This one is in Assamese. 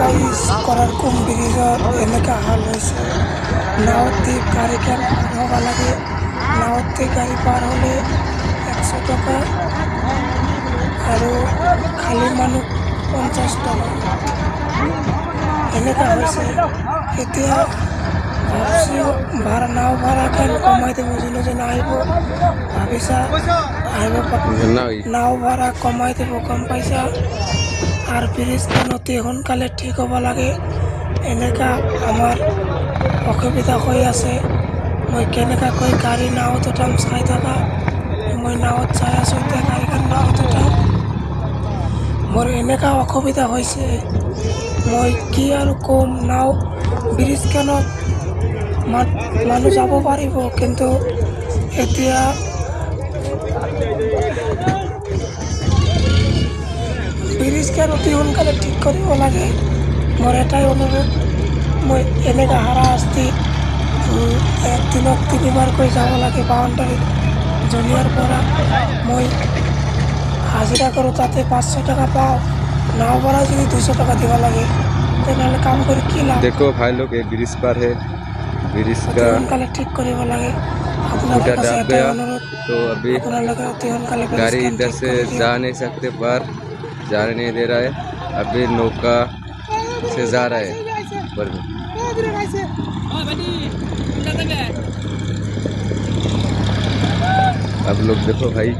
বাইশ করার কম ব্রিজর এনেকা হাল হয়েছে। নাওতে গাড়ি কেন পার হওয়া লাগে, নাওতে গাড়ি পার হলে 100 টাকা আৰু খালি মানুহ 50 টাকা এনেকা হৈছে। এতিয়া ভাবছি ভাড়া নাও ভাড়া কেন কমাই দিব, যোনে যোনে আহিব ভাবিছা আহিব নাও ভাড়া কমাই দিব, গম পাইছা। আর ব্রিজ কেন অতি সোনকালে ঠিক হ'ব লাগে, এনেকা আমার অসুবিধা হৈ আছে। মই কেনেকাকৈ গাড়ী নাওত উঠাম চাই থাকা। মই নাওত চাই আছোঁ, এতিয়া গাড়ীখন নাওত উঠাম। মোৰ এনেকা অসুবিধা হৈছে, মই কি আৰু কম। নাও ব্ৰিজ কেন মানুহ যাব পাৰিব, কিন্তু এতিয়া ব্ৰিজ কেন অতি সোনকালে ঠিক কৰিব লাগে। মোৰ এটাই অনুৰোধ, মই এনেকা হাৰাশাস্তি একদিনত 3বাৰকৈ যাব লাগে বাউণ্ডাৰীত। জনিয়াৰ পৰা মই হাজিৰা কৰোঁ, তাতে 500 টাকা পাওঁ। নাও ভাড়া যদি 200 টাকা দিব লাগে, তেনেহ'লে কাম কৰি কি লাভ। देखो भाई लोग ये ब्रिज पर है, ब्रिज অতি का সোনকালে ঠিক কৰিব লাগে। আপোনালোকৰ फुटा কাছে दब এটাই गया, অনুৰোধ, तो अभी আপোনালোকে অতি সোনকালে गाड़ी ব্ৰিজখন इधर ঠিক से কৰি দিয়ক। जा नहीं सकते, पर जाने नहीं दे रहा है। अभी नौका से जा रहा है पर अब लोग देखो भाई